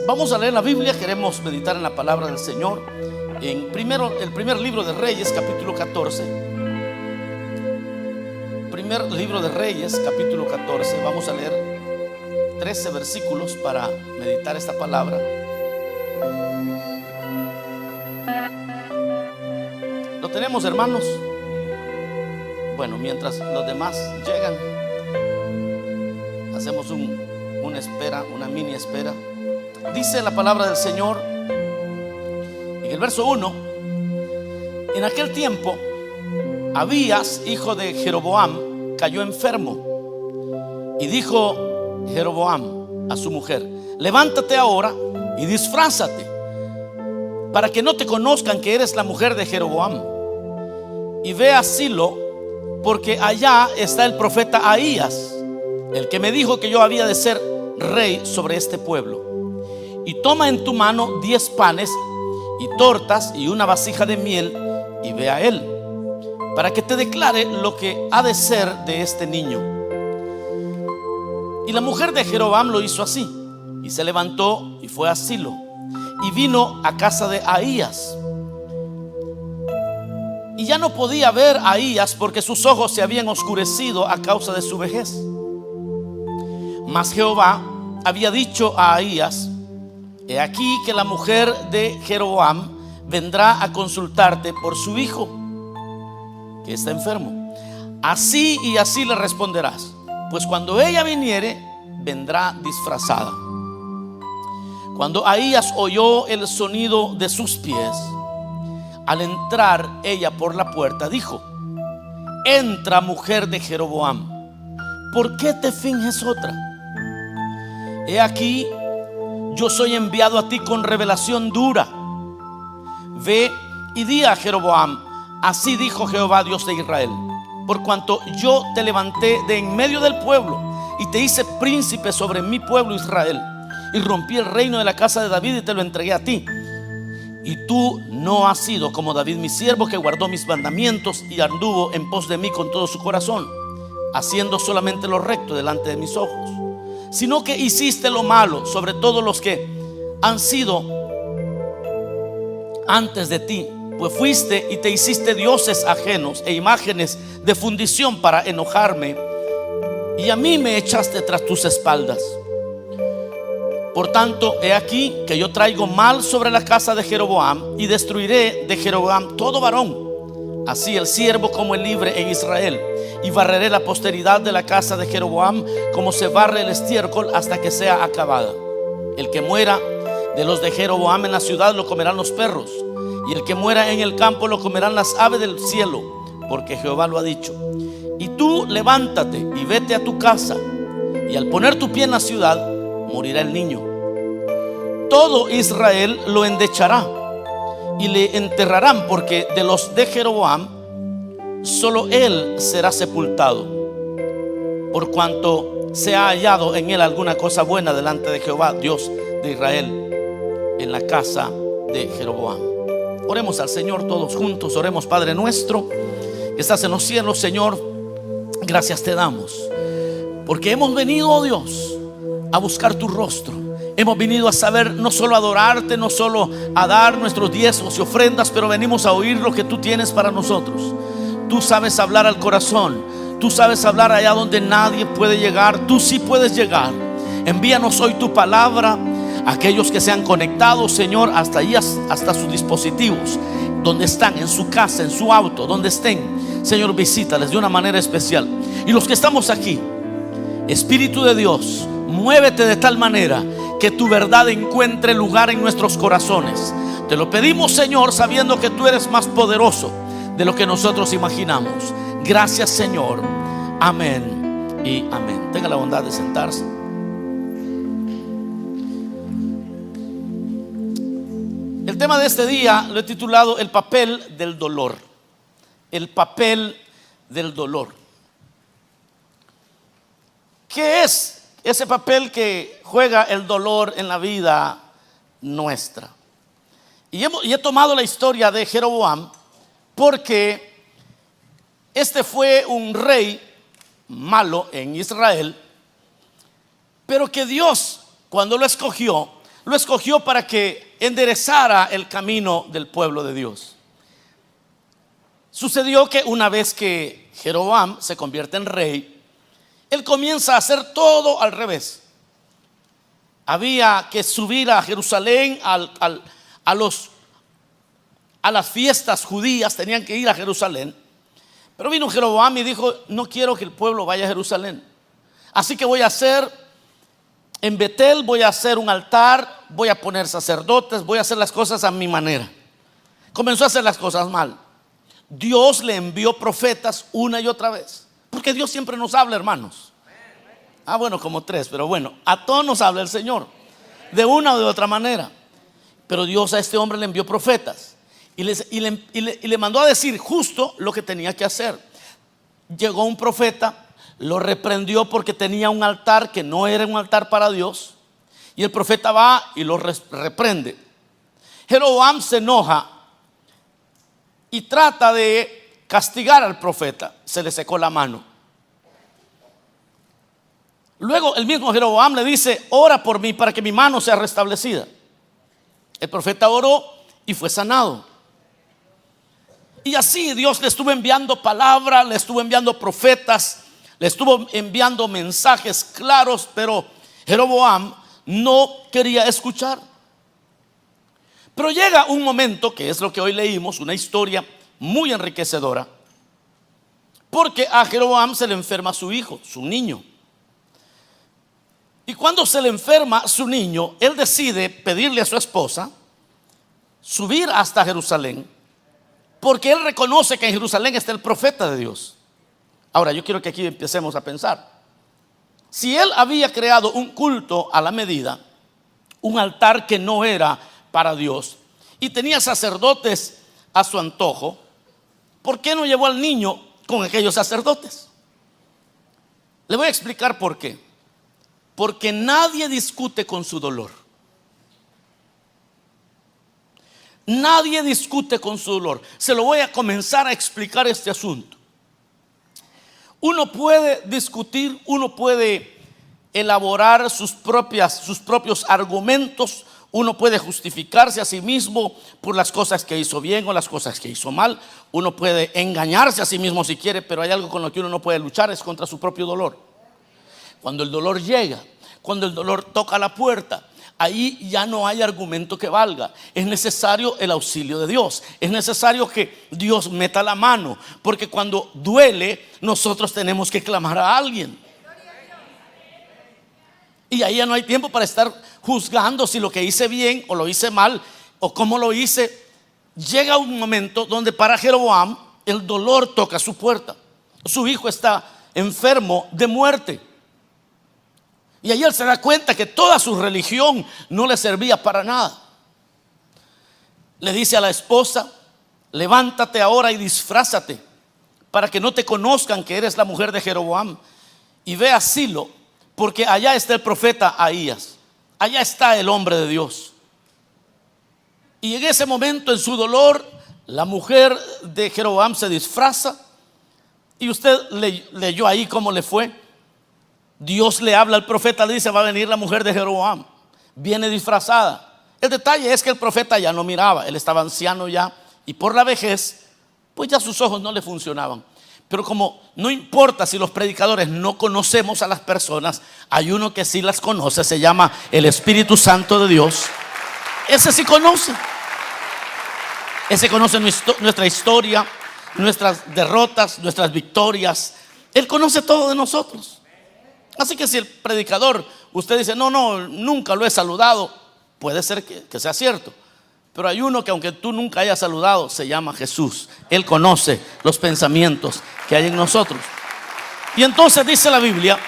Vamos a leer la Biblia, queremos meditar en la palabra del Señor. El primer libro de Reyes, capítulo 14. Primer libro de Reyes, capítulo 14. Vamos a leer 13 versículos para meditar esta palabra. ¿Lo tenemos, hermanos? Bueno, mientras los demás llegan, hacemos una espera, una mini espera. Dice la palabra del Señor en el verso 1: en aquel tiempo Abías, hijo de Jeroboam, cayó enfermo, y dijo Jeroboam a su mujer: levántate ahora y disfrázate, para que no te conozcan que eres la mujer de Jeroboam, y ve a Silo, porque allá está el profeta Ahías, el que me dijo que yo había de ser rey sobre este pueblo. Y toma en tu mano 10 panes y tortas y una vasija de miel, y ve a él, para que te declare lo que ha de ser de este niño. Y la mujer de Jeroboam lo hizo así, y se levantó y fue a Silo, y vino a casa de Ahías. Y ya no podía ver a Ahías, porque sus ojos se habían oscurecido a causa de su vejez. Mas Jehová había dicho a Ahías: he aquí que la mujer de Jeroboam vendrá a consultarte por su hijo, que está enfermo. Así y así le responderás, pues cuando ella viniere, vendrá disfrazada. Cuando Ahías oyó el sonido de sus pies, al entrar ella por la puerta, dijo: entra, mujer de Jeroboam, ¿por qué te finges otra? He aquí, yo soy enviado a ti con revelación dura. Ve y di a Jeroboam: así dijo Jehová, Dios de Israel, por cuanto yo te levanté de en medio del pueblo y te hice príncipe sobre mi pueblo Israel, y rompí el reino de la casa de David y te lo entregué a ti. Y tú no has sido como David mi siervo, que guardó mis mandamientos y anduvo en pos de mí con todo su corazón, haciendo solamente lo recto delante de mis ojos, sino que hiciste lo malo sobre todos los que han sido antes de ti, pues fuiste y te hiciste dioses ajenos e imágenes de fundición para enojarme, y a mí me echaste tras tus espaldas. Por tanto, he aquí que yo traigo mal sobre la casa de Jeroboam, y destruiré de Jeroboam todo varón, así el siervo como el libre en Israel, y barreré la posteridad de la casa de Jeroboam como se barre el estiércol hasta que sea acabada. El que muera de los de Jeroboam en la ciudad lo comerán los perros, y el que muera en el campo lo comerán las aves del cielo, porque Jehová lo ha dicho. Y tú levántate y vete a tu casa, y al poner tu pie en la ciudad morirá el niño. Todo Israel lo endechará y le enterrarán, porque de los de Jeroboam solo él será sepultado, por cuanto se ha hallado en él alguna cosa buena delante de Jehová, Dios de Israel, en la casa de Jeroboam. Oremos al Señor todos juntos. Oremos. Padre nuestro que estás en los cielos, Señor, gracias te damos, porque hemos venido, oh Dios, a buscar tu rostro. Hemos venido a saber, no solo a adorarte, no solo a dar nuestros diezmos y ofrendas, pero venimos a oír lo que tú tienes para nosotros. Tú sabes hablar al corazón, tú sabes hablar allá donde nadie puede llegar. Tú sí puedes llegar. Envíanos hoy tu palabra a aquellos que se han conectado, Señor, hasta allí, hasta sus dispositivos, donde están, en su casa, en su auto, donde estén. Señor, visítales de una manera especial. Y los que estamos aquí, Espíritu de Dios, muévete de tal manera que tu verdad encuentre lugar en nuestros corazones. Te lo pedimos, Señor, sabiendo que tú eres más poderoso de lo que nosotros imaginamos. Gracias, Señor. Amén y amén. Tenga la bondad de sentarse. El tema de este día lo he titulado el papel del dolor. El papel del dolor. ¿Qué es ese papel que juega el dolor en la vida nuestra? Y he tomado la historia de Jeroboam porque este fue un rey malo en Israel, pero que Dios, cuando lo escogió, lo escogió para que enderezara el camino del pueblo de Dios. Sucedió que una vez que Jeroboam se convierte en rey, él comienza a hacer todo al revés. Había que subir a Jerusalén a las fiestas judías, tenían que ir a Jerusalén. Pero vino Jeroboam y dijo: no quiero que el pueblo vaya a Jerusalén, así que voy a hacer en Betel, voy a hacer un altar, voy a poner sacerdotes, voy a hacer las cosas a mi manera. Comenzó a hacer las cosas mal. Dios le envió profetas una y otra vez, porque Dios siempre nos habla, hermanos. Bueno, como 3, pero bueno, a todos nos habla el Señor, de una o de otra manera. Pero Dios a este hombre le envió profetas y le mandó a decir justo lo que tenía que hacer. Llegó un profeta, lo reprendió porque tenía un altar que no era un altar para Dios, y el profeta va y lo reprende. Jeroboam se enoja y trata de castigar al profeta. Se le secó la mano. Luego el mismo Jeroboam le dice: ora por mí para que mi mano sea restablecida. El profeta oró y fue sanado. Y así Dios le estuvo enviando palabra, le estuvo enviando profetas, le estuvo enviando mensajes claros, pero Jeroboam no quería escuchar. Pero llega un momento, que es lo que hoy leímos, una historia muy enriquecedora, porque a Jeroboam se le enferma su hijo, su niño. Y cuando se le enferma su niño, él decide pedirle a su esposa subir hasta Jerusalén, porque él reconoce que en Jerusalén está el profeta de Dios. Ahora, yo quiero que aquí empecemos a pensar. Si él había creado un culto a la medida, un altar que no era para Dios, y tenía sacerdotes a su antojo, ¿por qué no llevó al niño con aquellos sacerdotes? Le voy a explicar por qué. Porque nadie discute con su dolor. Nadie discute con su dolor. Se lo voy a comenzar a explicar este asunto. Uno puede discutir, uno puede elaborar sus propios argumentos, uno puede justificarse a sí mismo por las cosas que hizo bien o las cosas que hizo mal. Uno puede engañarse a sí mismo si quiere, pero hay algo con lo que uno no puede luchar, es contra su propio dolor. Cuando el dolor llega, cuando el dolor toca la puerta, ahí ya no hay argumento que valga. Es necesario el auxilio de Dios. Es necesario que Dios meta la mano, porque cuando duele, nosotros tenemos que clamar a alguien. Y ahí ya no hay tiempo para estar juzgando si lo que hice bien o lo hice mal o cómo lo hice. Llega un momento donde para Jeroboam el dolor toca su puerta. Su hijo está enfermo de muerte. Y ahí él se da cuenta que toda su religión no le servía para nada. Le dice a la esposa: levántate ahora y disfrázate para que no te conozcan que eres la mujer de Jeroboam, y ve a Silo, porque allá está el profeta Ahías, allá está el hombre de Dios. Y en ese momento, en su dolor, la mujer de Jeroboam se disfraza. Y usted leyó ahí cómo le fue. Dios le habla al profeta, le dice: va a venir la mujer de Jeroboam, viene disfrazada. El detalle es que el profeta ya no miraba, él estaba anciano ya, y por la vejez, pues ya sus ojos no le funcionaban. Pero como no importa si los predicadores no conocemos a las personas, hay uno que sí las conoce, se llama el Espíritu Santo de Dios. Ese sí conoce. Ese conoce nuestra historia, nuestras derrotas, nuestras victorias. Él conoce todo de nosotros. Así que si el predicador, usted dice: no, nunca lo he saludado, puede ser que sea cierto. Pero hay uno que aunque tú nunca hayas saludado, se llama Jesús. Él conoce los pensamientos que hay en nosotros. Y entonces dice la Biblia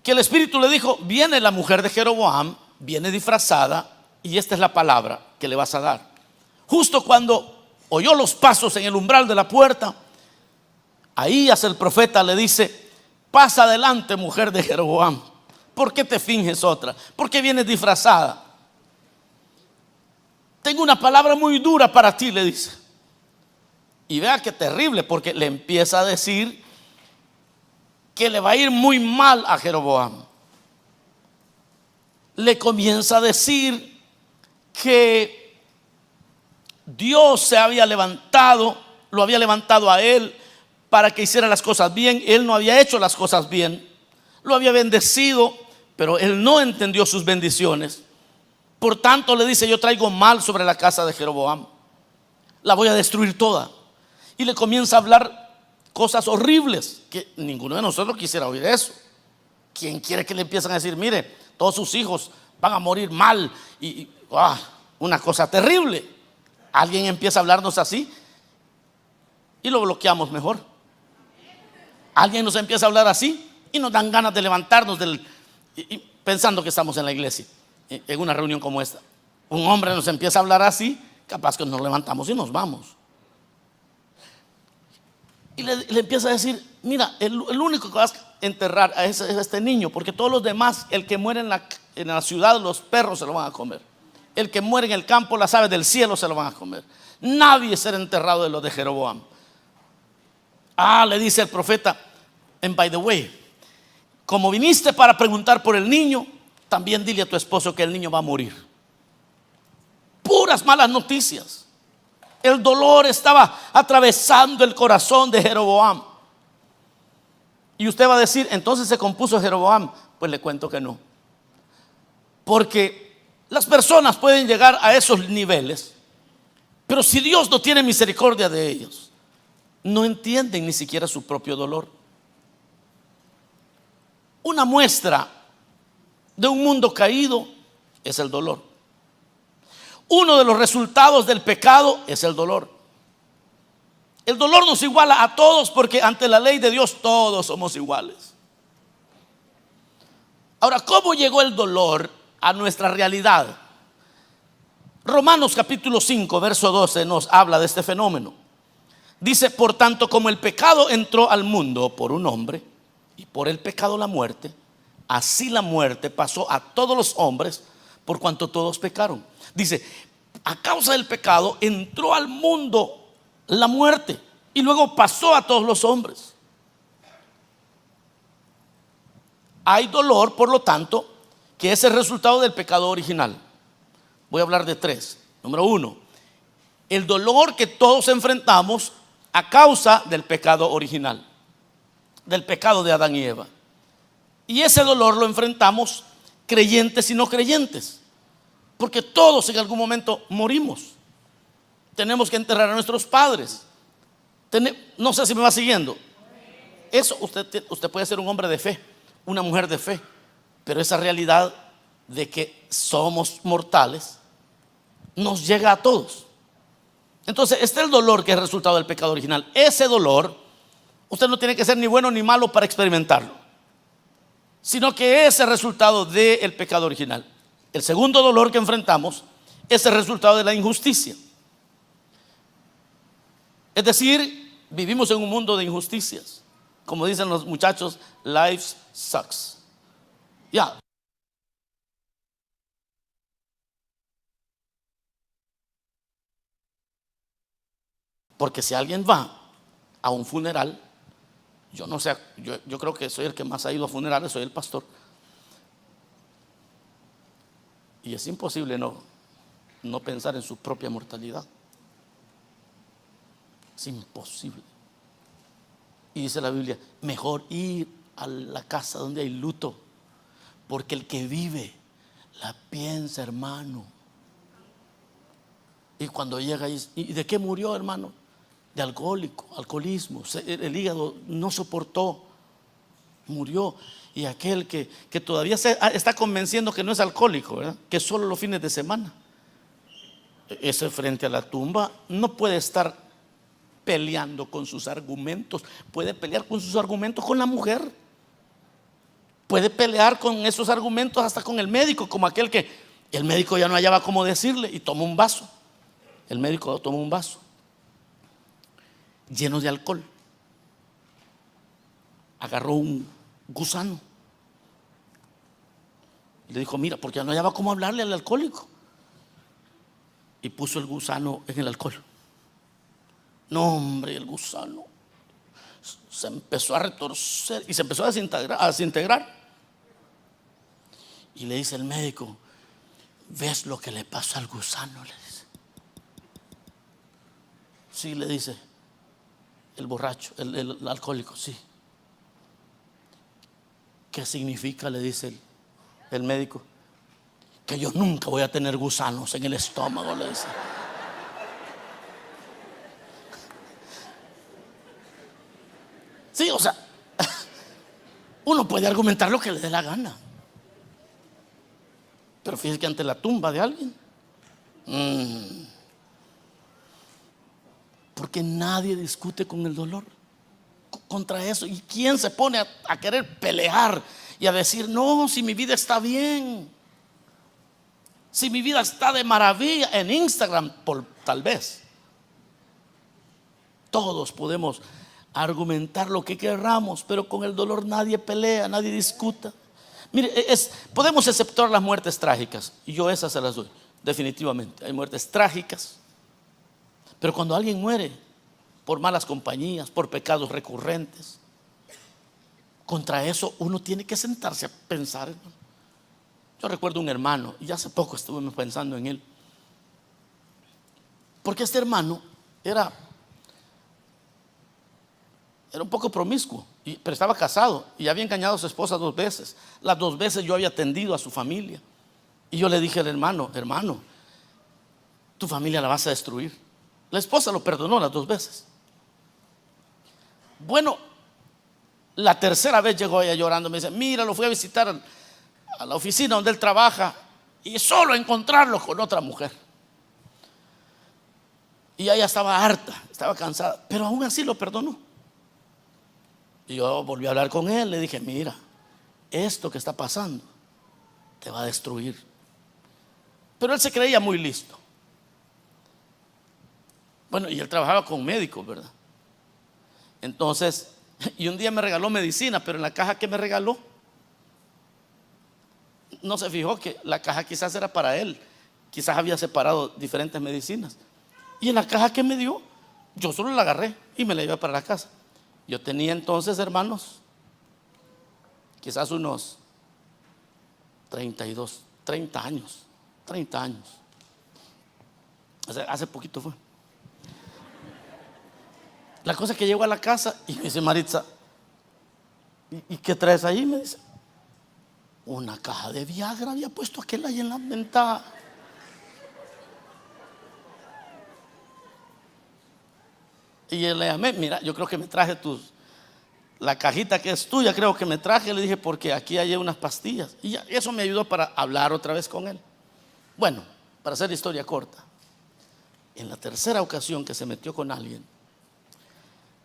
que el Espíritu le dijo: viene la mujer de Jeroboam, viene disfrazada, y esta es la palabra que le vas a dar. Justo cuando oyó los pasos en el umbral de la puerta, Ahías el profeta le dice: pasa adelante, mujer de Jeroboam. ¿Por qué te finges otra? ¿Por qué vienes disfrazada? Tengo una palabra muy dura para ti, le dice. Y vea qué terrible, porque le empieza a decir que le va a ir muy mal a Jeroboam. le comienza a decir que Dios se había levantado, lo había levantado a él para que hiciera las cosas bien. Él no había hecho las cosas bien, lo había bendecido, pero él no entendió sus bendiciones. Por tanto le dice: yo traigo mal sobre la casa de Jeroboam, la voy a destruir toda. Y le comienza a hablar cosas horribles que ninguno de nosotros quisiera oír eso. ¿Quién quiere que le empiecen a decir: mire, todos sus hijos van a morir mal? Una cosa terrible. Alguien empieza a hablarnos así y lo bloqueamos mejor. Alguien nos empieza a hablar así y nos dan ganas de levantarnos pensando que estamos en la iglesia, en una reunión como esta. Un hombre nos empieza a hablar así, capaz que nos levantamos y nos vamos. Y le empieza a decir: mira, el único que vas a enterrar es este niño, porque todos los demás, el que muere en la ciudad, los perros se lo van a comer. El que muere en el campo, las aves del cielo se lo van a comer. Nadie será enterrado de los de Jeroboam. Le dice el profeta: and by the way, como viniste para preguntar por el niño, también dile a tu esposo que el niño va a morir. Puras malas noticias. El dolor estaba atravesando el corazón de Jeroboam. Y usted va a decir: entonces se compuso Jeroboam. Pues le cuento que no. Porque las personas pueden llegar a esos niveles, pero si Dios no tiene misericordia de ellos, no entienden ni siquiera su propio dolor. Una muestra de un mundo caído es el dolor. Uno de los resultados del pecado es el dolor. El dolor nos iguala a todos, porque ante la ley de Dios todos somos iguales. Ahora, ¿cómo llegó el dolor a nuestra realidad? Romanos capítulo 5 verso 12 nos habla de este fenómeno. Dice: por tanto, como el pecado entró al mundo por un hombre, y por el pecado la muerte, así la muerte pasó a todos los hombres, por cuanto todos pecaron. Dice: a causa del pecado entró al mundo la muerte, y luego pasó a todos los hombres. Hay dolor, por lo tanto, que es el resultado del pecado original. Voy a hablar de tres. Número uno, el dolor que todos enfrentamos a causa del pecado original, del pecado de Adán y Eva. Y ese dolor lo enfrentamos creyentes y no creyentes, porque todos en algún momento morimos. Tenemos que enterrar a nuestros padres. No sé si me va siguiendo. Eso usted puede ser un hombre de fe, una mujer de fe, pero esa realidad de que somos mortales nos llega a todos. Entonces, este es el dolor que es resultado del pecado original. Ese dolor usted no tiene que ser ni bueno ni malo para experimentarlo, sino que es el resultado del pecado original. El segundo dolor que enfrentamos es el resultado de la injusticia. Es decir, vivimos en un mundo de injusticias. Como dicen los muchachos, life sucks. Ya. Porque si alguien va a un funeral, yo no sé, yo creo que soy el que más ha ido a funerales, soy el pastor. Y es imposible no pensar en su propia mortalidad. Es imposible. Y dice la Biblia: mejor ir a la casa donde hay luto, porque el que vive la piensa, hermano. Y cuando llega ¿y de qué murió, hermano? De alcoholismo. El hígado no soportó, murió. Y aquel que todavía se está convenciendo que no es alcohólico, ¿verdad?, que solo los fines de semana, ese frente a la tumba no puede estar peleando con sus argumentos. Puede pelear con sus argumentos con la mujer, puede pelear con esos argumentos hasta con el médico, como aquel que el médico ya no hallaba cómo decirle y tomó un vaso. El médico tomó un vaso lleno de alcohol, agarró un gusano y le dijo: mira, porque ya no hallaba cómo hablarle al alcohólico, y puso el gusano en el alcohol. No, hombre, el gusano se empezó a retorcer y se empezó a desintegrar. Y le dice el médico: ¿ves lo que le pasa al gusano?, le dice. Sí, le dice el borracho, el alcohólico, sí. ¿Qué significa?, le dice el médico. Que yo nunca voy a tener gusanos en el estómago, le dice. Sí, o sea, uno puede argumentar lo que le dé la gana, pero fíjese que ante la tumba de alguien, porque nadie discute con el dolor, contra eso. ¿Y quién se pone a querer pelear y a decir: no, si mi vida está bien, si mi vida está de maravilla en Instagram? Tal vez todos podemos argumentar lo que querramos, pero con el dolor nadie pelea, nadie discuta. Mire, podemos exceptuar las muertes trágicas, y yo esas se las doy, definitivamente. Hay muertes trágicas, pero cuando alguien muere por malas compañías, por pecados recurrentes, contra eso uno tiene que sentarse a pensar. Yo recuerdo un hermano, y hace poco estuvimos pensando en él, porque este hermano era un poco promiscuo, pero estaba casado y había engañado a su esposa 2 veces. Las 2 veces yo había atendido a su familia, y yo le dije al hermano: tu familia la vas a destruir. La esposa lo perdonó las 2 veces. Bueno, la tercera vez llegó ella llorando, me dice: mira, lo fui a visitar a la oficina donde él trabaja, y solo encontrarlo con otra mujer. Y ella estaba harta, estaba cansada, pero aún así lo perdonó. Y yo volví a hablar con él, le dije: mira, esto que está pasando te va a destruir. Pero él se creía muy listo. Bueno, y él trabajaba con médicos, ¿verdad? Entonces, y un día me regaló medicina, pero en la caja que me regaló, no se fijó que la caja quizás era para él. Quizás había separado diferentes medicinas. Y en la caja que me dio, yo solo la agarré y me la llevé para la casa. Yo tenía entonces, hermanos, quizás unos 30 años. Hace poquito fue. La cosa es que llego a la casa y me dice Maritza: ¿y qué traes ahí? Me dice: una caja de Viagra, había puesto aquel ahí en la ventana. Y yo le llamé: mira, yo creo que me traje la cajita que es tuya, creo que me traje. Le dije: porque aquí hay unas pastillas. Y eso me ayudó para hablar otra vez con él. Bueno, para hacer la historia corta, en la tercera ocasión que se metió con alguien,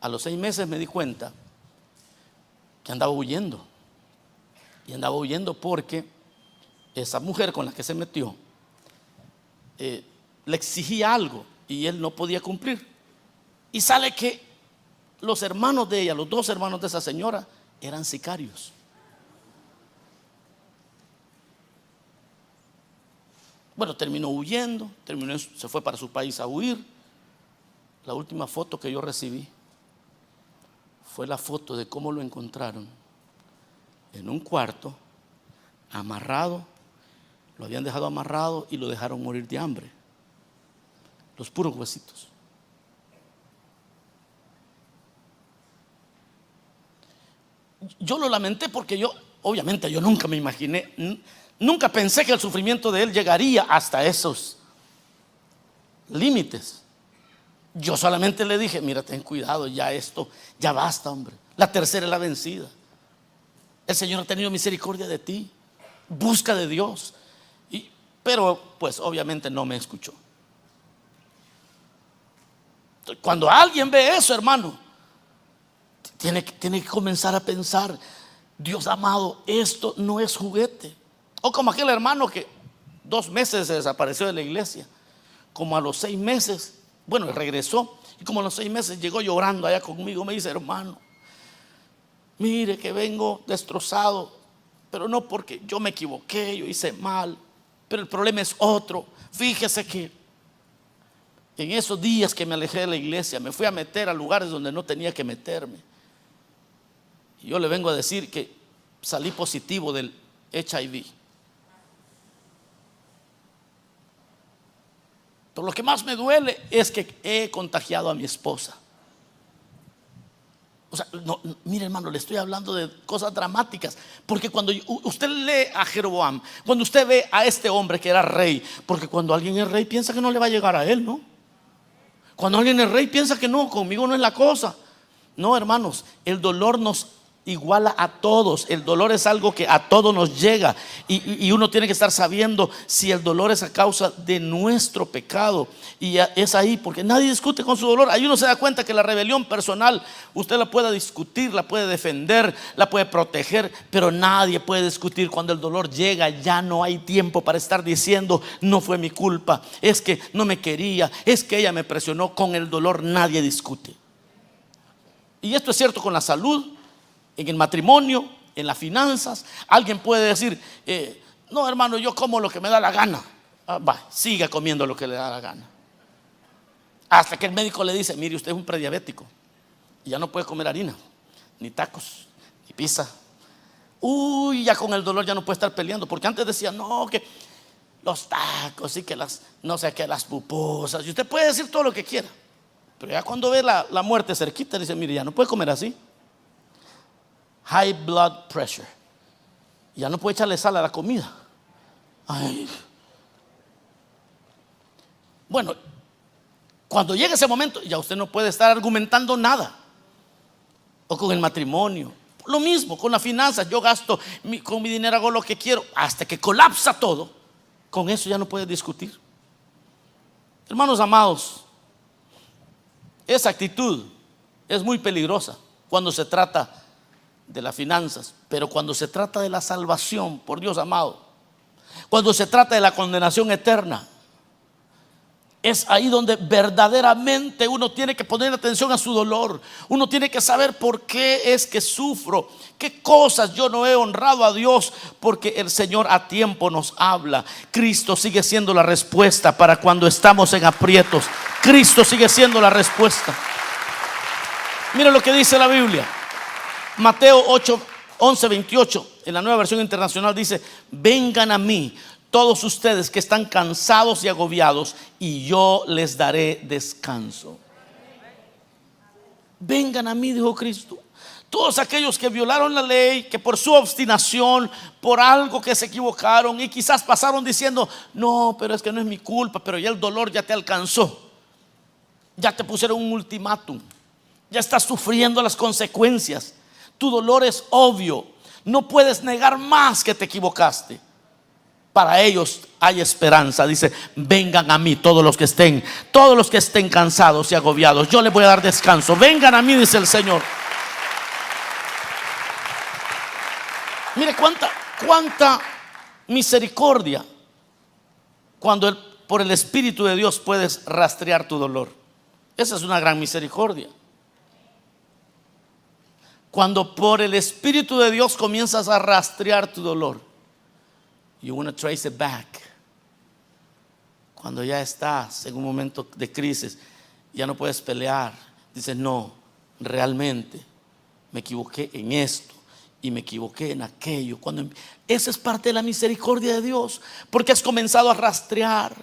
a los 6 meses me di cuenta que andaba huyendo. Y andaba huyendo porque esa mujer con la que se metió le exigía algo y él no podía cumplir. Y sale que los hermanos de ella, los 2 hermanos de esa señora, eran sicarios. Bueno, terminó huyendo, se fue para su país a huir. La última foto que yo recibí fue la foto de cómo lo encontraron en un cuarto, amarrado. Lo habían dejado amarrado y lo dejaron morir de hambre, los puros huesitos. Yo lo lamenté porque obviamente yo nunca me imaginé, nunca pensé que el sufrimiento de él llegaría hasta esos límites. Yo solamente le dije: mira, ten cuidado, ya esto, ya basta, hombre. La tercera es la vencida. El Señor ha tenido misericordia de ti. Busca de Dios. Pero pues obviamente no me escuchó. Cuando alguien ve eso, hermano, tiene que comenzar a pensar: Dios amado, esto no es juguete. O como aquel hermano que 2 meses se desapareció de la iglesia. Como a los 6 meses, bueno, regresó. Y como a los 6 meses llegó llorando allá conmigo. Me dice: hermano, mire que vengo destrozado, pero no porque yo me equivoqué, yo hice mal, pero el problema es otro. Fíjese que en esos días que me alejé de la iglesia, me fui a meter a lugares donde no tenía que meterme. Y yo le vengo a decir que salí positivo del HIV. Pero lo que más me duele es que he contagiado a mi esposa. O sea, mire hermano, le estoy hablando de cosas dramáticas. Porque cuando usted lee a Jeroboam, cuando usted ve a este hombre que era rey, porque cuando alguien es rey piensa que no le va a llegar a él, ¿no? Cuando alguien es rey piensa que no, conmigo no es la cosa. No, hermanos, el dolor nos iguala a todos. El dolor es algo que a todos nos llega, y uno tiene que estar sabiendo si el dolor es a causa de nuestro pecado. Y es ahí, porque nadie discute con su dolor. Ahí uno se da cuenta que la rebelión personal usted la puede discutir, la puede defender, la puede proteger, pero nadie puede discutir cuando el dolor llega. Ya no hay tiempo para estar diciendo no fue mi culpa, es que no me quería, es que ella me presionó. Con el dolor nadie discute. Y esto es cierto con la salud, en el matrimonio, en las finanzas. Alguien puede decir, no hermano, yo como lo que me da la gana. Siga comiendo lo que le da la gana. Hasta que el médico le dice, mire, usted es un prediabético y ya no puede comer harina, ni tacos, ni pizza. Ya con el dolor ya no puede estar peleando. Porque antes decía, no, que los tacos y que las, no sé qué, las pupusas. Y usted puede decir todo lo que quiera, pero ya cuando ve la muerte cerquita, dice, mire, ya no puede comer así. High blood pressure. Ya no puede echarle sal a la comida. Bueno, cuando llega ese momento, ya usted no puede estar argumentando nada. O con el matrimonio, lo mismo con las finanzas. Yo gasto con mi dinero, hago lo que quiero, hasta que colapsa todo. Con eso ya no puede discutir. Hermanos amados, esa actitud es muy peligrosa cuando se trata de las finanzas. Pero cuando se trata de la salvación, por Dios amado, cuando se trata de la condenación eterna, es ahí donde verdaderamente uno tiene que poner atención a su dolor. Uno tiene que saber por qué es que sufro, qué cosas yo no he honrado a Dios. Porque el Señor a tiempo nos habla. Cristo sigue siendo la respuesta para cuando estamos en aprietos. Cristo sigue siendo la respuesta. Mira lo que dice la Biblia. Mateo 11:28, en la Nueva Versión Internacional, dice: vengan a mí todos ustedes que están cansados y agobiados, y yo les daré descanso. Vengan a mí, dijo Cristo. Todos aquellos que violaron la ley, que por su obstinación, por algo que se equivocaron, y quizás pasaron diciendo, no, pero es que no es mi culpa, pero ya el dolor ya te alcanzó, ya te pusieron un ultimátum, ya estás sufriendo las consecuencias. Tu dolor es obvio, no puedes negar más que te equivocaste. Para ellos hay esperanza. Dice: vengan a mí todos los que estén cansados y agobiados, yo les voy a dar descanso. Vengan a mí, dice el Señor. Mire cuánta misericordia cuando por el Espíritu de Dios puedes rastrear tu dolor. Esa es una gran misericordia. Cuando por el Espíritu de Dios comienzas a rastrear tu dolor, you want to trace it back. Cuando ya estás en un momento de crisis, ya no puedes pelear, dices, no, realmente me equivoqué en esto y me equivoqué en aquello. Esa es parte de la misericordia de Dios, porque has comenzado a rastrear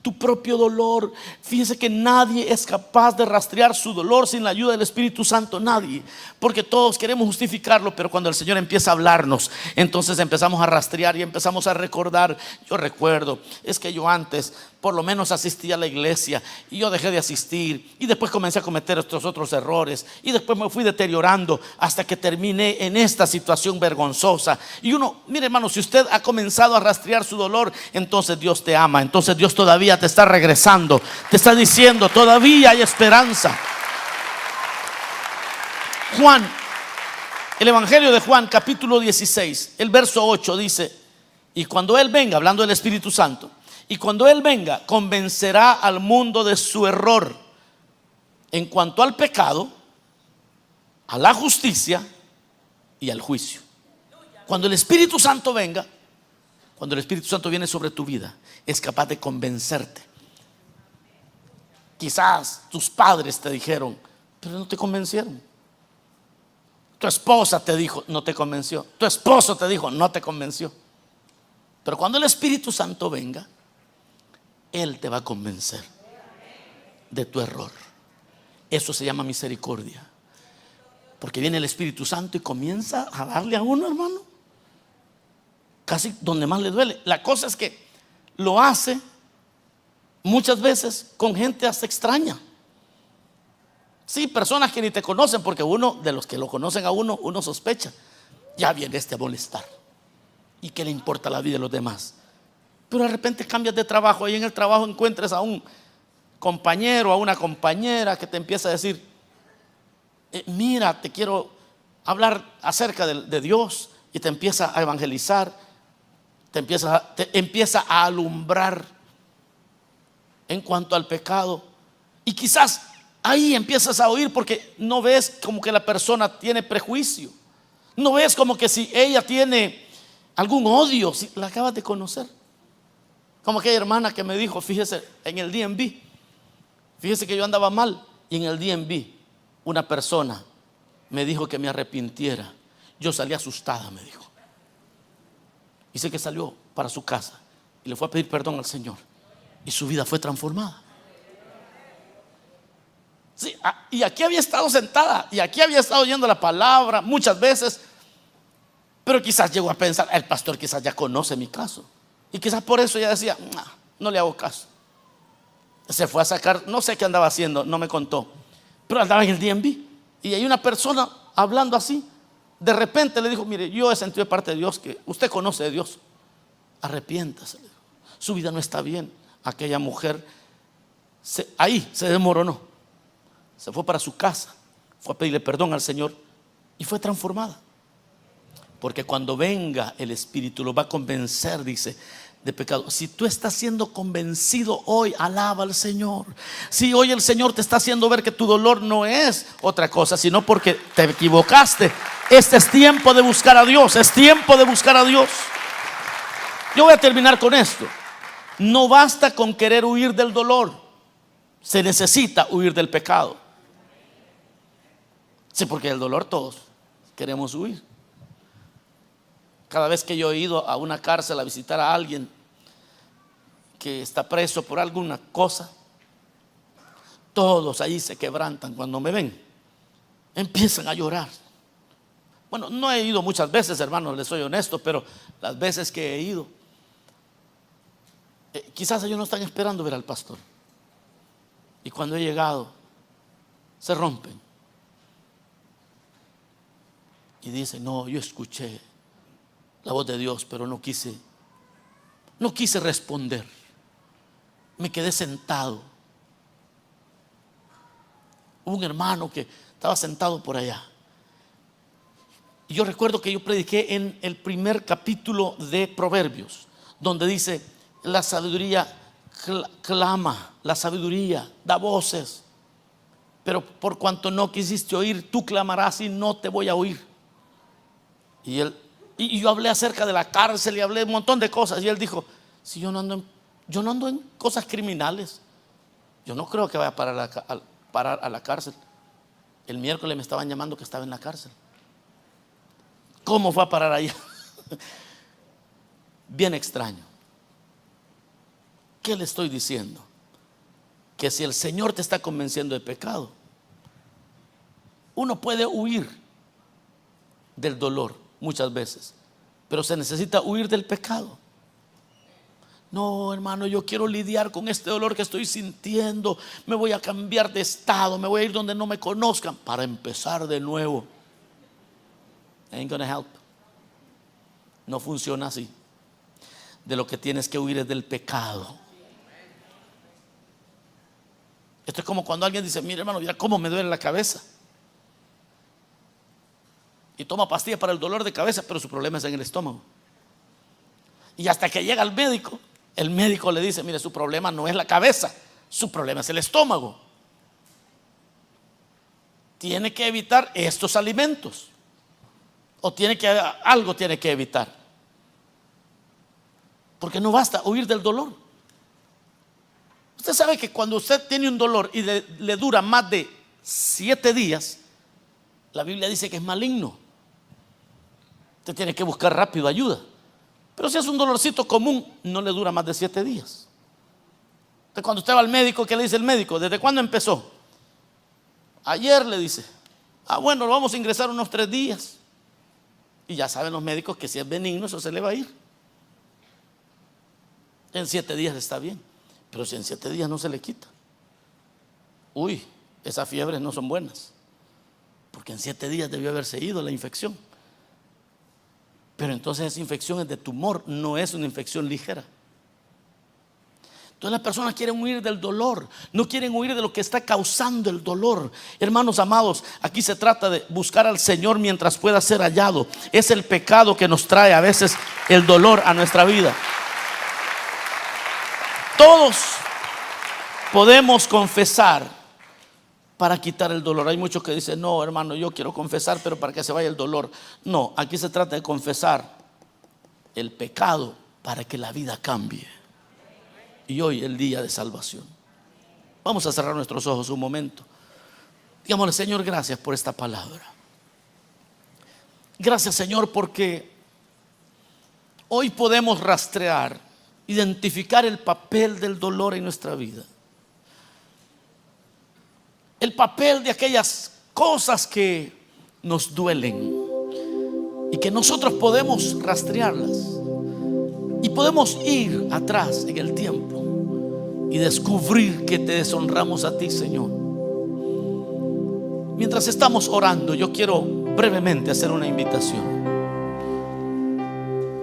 tu propio dolor. Fíjense que nadie es capaz de rastrear su dolor sin la ayuda del Espíritu Santo. Nadie. Porque todos queremos justificarlo, pero cuando el Señor empieza a hablarnos, entonces empezamos a rastrear y empezamos a recordar. Yo recuerdo, es que yo antes por lo menos asistía a la iglesia, y yo dejé de asistir, y después comencé a cometer estos otros errores, y después me fui deteriorando hasta que terminé en esta situación vergonzosa. Y uno, mire hermano, si usted ha comenzado a rastrear su dolor, entonces Dios te ama, entonces Dios todavía te está regresando, te está diciendo, todavía hay esperanza. Juan, el Evangelio de Juan, capítulo 16, el verso 8 dice: y cuando Él venga, hablando del Espíritu Santo, y cuando Él venga, convencerá al mundo de su error en cuanto al pecado, a la justicia y al juicio. Cuando el Espíritu Santo venga, cuando el Espíritu Santo viene sobre tu vida, es capaz de convencerte. Quizás tus padres te dijeron, pero no te convencieron. Tu esposa te dijo, no te convenció. Tu esposo te dijo, no te convenció. Pero cuando el Espíritu Santo venga, Él te va a convencer. de tu error. Eso se llama misericordia. Porque viene el Espíritu Santo y comienza a darle a uno, hermano, casi donde más le duele. La cosa es que lo hace muchas veces con gente hasta extraña. Sí, personas que ni te conocen, porque uno de los que lo conocen a uno, uno sospecha, ya viene este a molestar. ¿Y qué le importa la vida de los demás? Pero de repente cambias de trabajo y en el trabajo encuentres a un compañero, a una compañera que te empieza a decir: mira, te quiero hablar acerca de Dios, y te empieza a evangelizar, te empieza a alumbrar en cuanto al pecado. Y quizás ahí empiezas a oír, porque no ves como que la persona tiene prejuicio, no ves como que si ella tiene algún odio, si la acabas de conocer. Como aquella hermana que me dijo, fíjese, en el DMV, fíjese que yo andaba mal, y en el DMV una persona me dijo que me arrepintiera. Yo salí asustada, me dijo. Dice que salió para su casa y le fue a pedir perdón al Señor, y su vida fue transformada. Sí, y aquí había estado sentada, y aquí había estado oyendo la palabra muchas veces, pero quizás llegó a pensar: el pastor quizás ya conoce mi caso, y quizás por eso ella decía: no le hago caso. Se fue a sacar, no sé qué andaba haciendo, no me contó, pero andaba en el DMV, y hay una persona hablando así. De repente le dijo: mire, yo he sentido de parte de Dios que usted conoce de Dios, arrepiéntase, su vida no está bien. Aquella mujer ahí se desmoronó, se fue para su casa, fue a pedirle perdón al Señor y fue transformada. Porque cuando venga el Espíritu lo va a convencer, dice, de pecado. Si tú estás siendo convencido hoy, alaba al Señor. Si hoy el Señor te está haciendo ver que tu dolor no es otra cosa, sino porque te equivocaste, este es tiempo de buscar a Dios, es tiempo de buscar a Dios. Yo voy a terminar con esto. No basta con querer huir del dolor, se necesita huir del pecado. Sí, porque el dolor todos queremos huir. Cada vez que yo he ido a una cárcel a visitar a alguien que está preso por alguna cosa, todos ahí se quebrantan cuando me ven, empiezan a llorar. Bueno, no he ido muchas veces, hermanos, les soy honesto, pero las veces que he ido, quizás ellos no están esperando ver al pastor, y cuando he llegado se rompen y dicen: no, yo escuché la voz de Dios, pero no quise responder, me quedé sentado. Hubo un hermano que estaba sentado por allá, y yo recuerdo que yo prediqué en el primer capítulo de Proverbios, donde dice: la sabiduría clama, la sabiduría da voces, pero por cuanto no quisiste oír, tú clamarás y no te voy a oír. Y yo hablé acerca de la cárcel y hablé un montón de cosas, y él dijo: si yo no ando en cosas criminales, yo no creo que vaya a parar a la cárcel. El miércoles me estaban llamando que estaba en la cárcel. ¿Cómo fue a parar allá? Bien extraño. ¿Qué le estoy diciendo? Que si el Señor te está convenciendo de pecado, uno puede huir del dolor muchas veces, pero se necesita huir del pecado. No, hermano, yo quiero lidiar con este dolor que estoy sintiendo, me voy a cambiar de estado, me voy a ir donde no me conozcan para empezar de nuevo. Ain't gonna help. No funciona así. De lo que tienes que huir es del pecado. Esto es como cuando alguien dice: mire, hermano, mira cómo me duele la cabeza, y toma pastillas para el dolor de cabeza, pero su problema es en el estómago. Y hasta que llega al médico, el médico le dice: mire, su problema no es la cabeza, su problema es el estómago. Tiene que evitar estos alimentos, o algo tiene que evitar, porque no basta huir del dolor. Usted sabe que cuando usted tiene un dolor y le dura más de 7 días, la Biblia dice que es maligno. Usted tiene que buscar rápido ayuda. Pero si es un dolorcito común, no le dura más de 7 días. Entonces, cuando usted va al médico, ¿qué le dice el médico? ¿Desde cuándo empezó? Ayer, le dice. Bueno, lo vamos a ingresar unos 3 días. Y ya saben los médicos que si es benigno, eso se le va a ir. En 7 días está bien. Pero si en 7 días no se le quita, uy, esas fiebres no son buenas, porque en 7 días debió haberse ido la infección. Pero entonces esa infección es de tumor, no es una infección ligera. Entonces las personas quieren huir del dolor, no quieren huir de lo que está causando el dolor. Hermanos amados, aquí se trata de buscar al Señor mientras pueda ser hallado. Es el pecado que nos trae a veces el dolor a nuestra vida. Todos podemos confesar para quitar el dolor. Hay muchos que dicen: no, hermano, yo quiero confesar, pero para que se vaya el dolor. No, aquí se trata de confesar el pecado para que la vida cambie. Y hoy el día de salvación. Vamos a cerrar nuestros ojos un momento. Digámosle: Señor, gracias por esta palabra. Gracias, Señor, porque hoy podemos rastrear, identificar el papel del dolor en nuestra vida. El papel de aquellas cosas que nos duelen y que nosotros podemos rastrearlas y podemos ir atrás en el tiempo y descubrir que te deshonramos a ti, Señor. Mientras estamos orando, yo quiero brevemente hacer una invitación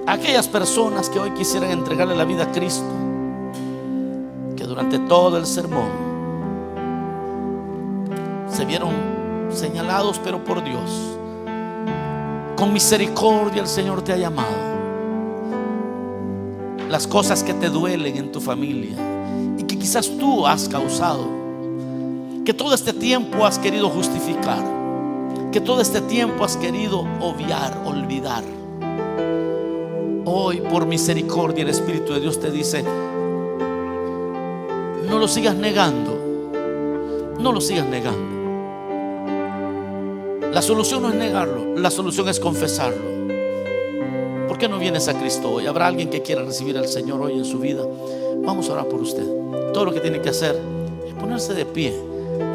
a aquellas personas que hoy quisieran entregarle la vida a Cristo, que durante todo el sermón se vieron señalados, pero por Dios. Con misericordia el Señor te ha llamado. Las cosas que te duelen en tu familia y que quizás tú has causado, que todo este tiempo has querido justificar, que todo este tiempo has querido obviar, olvidar. Hoy, por misericordia, el Espíritu de Dios te dice: no lo sigas negando. No lo sigas negando. La solución no es negarlo, la solución es confesarlo. ¿Por qué no vienes a Cristo hoy? Habrá alguien que quiera recibir al Señor hoy en su vida. Vamos a orar por usted. Todo lo que tiene que hacer es ponerse de pie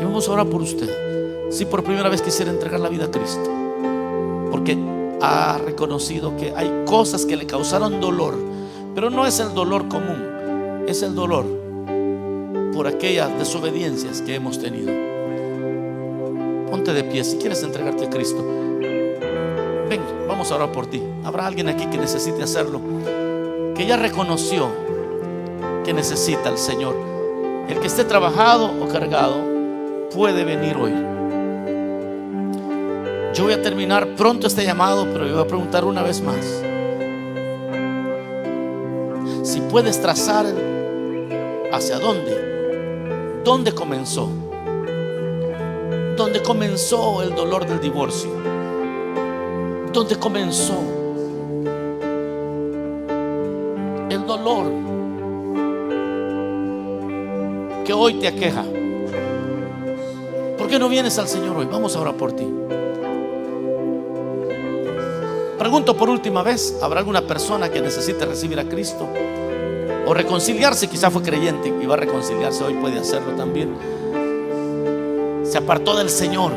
y vamos a orar por usted. Si por primera vez quisiera entregar la vida a Cristo, porque ha reconocido que hay cosas que le causaron dolor, pero no es el dolor común, es el dolor por aquellas desobediencias que hemos tenido. Ponte de pie si quieres entregarte a Cristo. Ven, vamos a orar por ti. Habrá alguien aquí que necesite hacerlo, que ya reconoció que necesita al Señor. El que esté trabajado o cargado puede venir hoy. Yo voy a terminar pronto este llamado, pero yo voy a preguntar una vez más. Si puedes trazar hacia dónde comenzó. ¿Dónde comenzó el dolor del divorcio? ¿Dónde comenzó el dolor que hoy te aqueja? ¿Por qué no vienes al Señor hoy? Vamos a orar por ti. Pregunto por última vez: ¿habrá alguna persona que necesite recibir a Cristo o reconciliarse? Quizá fue creyente y va a reconciliarse hoy, puede hacerlo también. Se apartó del Señor.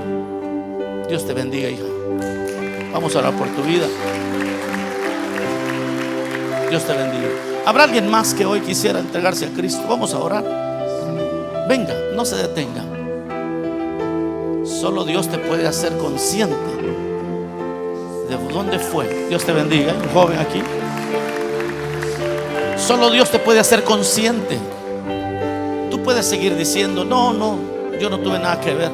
Dios te bendiga, hija. Vamos a orar por tu vida. Dios te bendiga. ¿Habrá alguien más que hoy quisiera entregarse a Cristo? Vamos a orar. Venga, no se detenga. Solo Dios te puede hacer consciente de dónde fue. Dios te bendiga. Hay un joven aquí. Solo Dios te puede hacer consciente. Tú puedes seguir diciendo: no, yo no tuve nada que ver.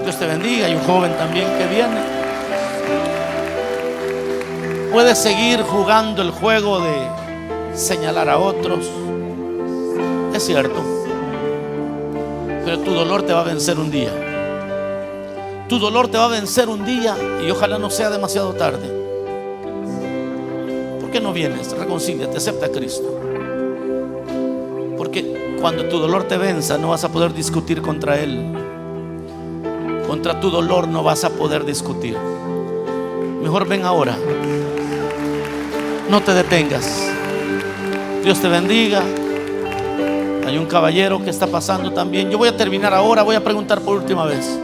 Dios te bendiga. Hay un joven también que viene. Puedes seguir jugando el juego de señalar a otros. Es cierto, pero tu dolor te va a vencer un día. Tu dolor te va a vencer un día y ojalá no sea demasiado tarde. ¿Por qué no vienes? Reconcíliate, acepta a Cristo. Porque cuando tu dolor te venza, no vas a poder discutir contra Él. Contra tu dolor no vas a poder discutir. Mejor ven ahora. No te detengas. Dios te bendiga. Hay un caballero que está pasando también. Yo voy a terminar ahora, voy a preguntar por última vez.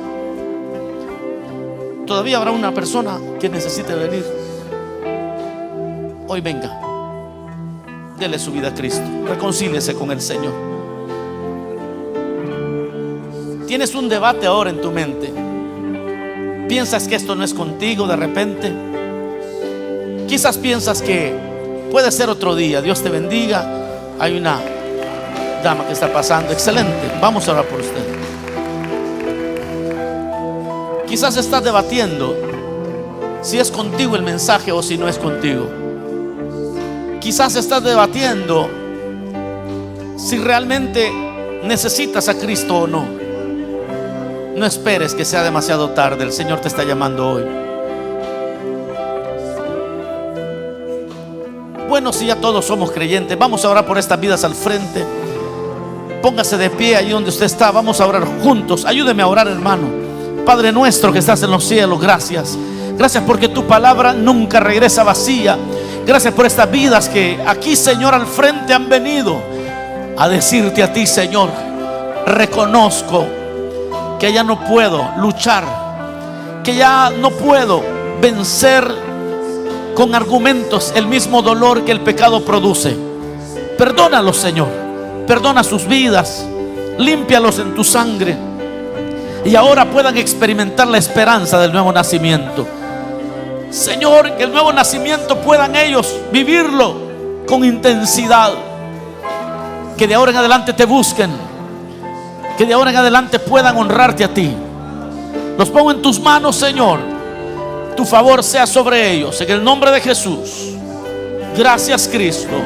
Todavía habrá una persona que necesite venir. Hoy venga, dele su vida a Cristo, reconcíliese con el Señor. Tienes un debate ahora en tu mente. Piensas que esto no es contigo de repente. Quizás piensas que puede ser otro día. Dios te bendiga. Hay una dama que está pasando. Excelente, vamos a orar por usted. Quizás estás debatiendo si es contigo el mensaje o si no es contigo. Quizás estás debatiendo si realmente necesitas a Cristo o no. No esperes que sea demasiado tarde. El Señor te está llamando hoy. Bueno, si ya todos somos creyentes, vamos a orar por estas vidas al frente. Póngase de pie ahí donde usted está. Vamos a orar juntos. Ayúdeme a orar, hermano. Padre nuestro que estás en los cielos, gracias. Gracias porque tu palabra nunca regresa vacía. Gracias por estas vidas que aquí, Señor, al frente han venido a decirte a ti, Señor: reconozco que ya no puedo luchar, que ya no puedo vencer con argumentos el mismo dolor que el pecado produce. Perdónalos, Señor. Perdona sus vidas, límpialos en tu sangre, y ahora puedan experimentar la esperanza del nuevo nacimiento. Señor, que el nuevo nacimiento puedan ellos vivirlo con intensidad. Que de ahora en adelante te busquen, que de ahora en adelante puedan honrarte a ti. Los pongo en tus manos, Señor. Tu favor sea sobre ellos, en el nombre de Jesús. Gracias, Cristo.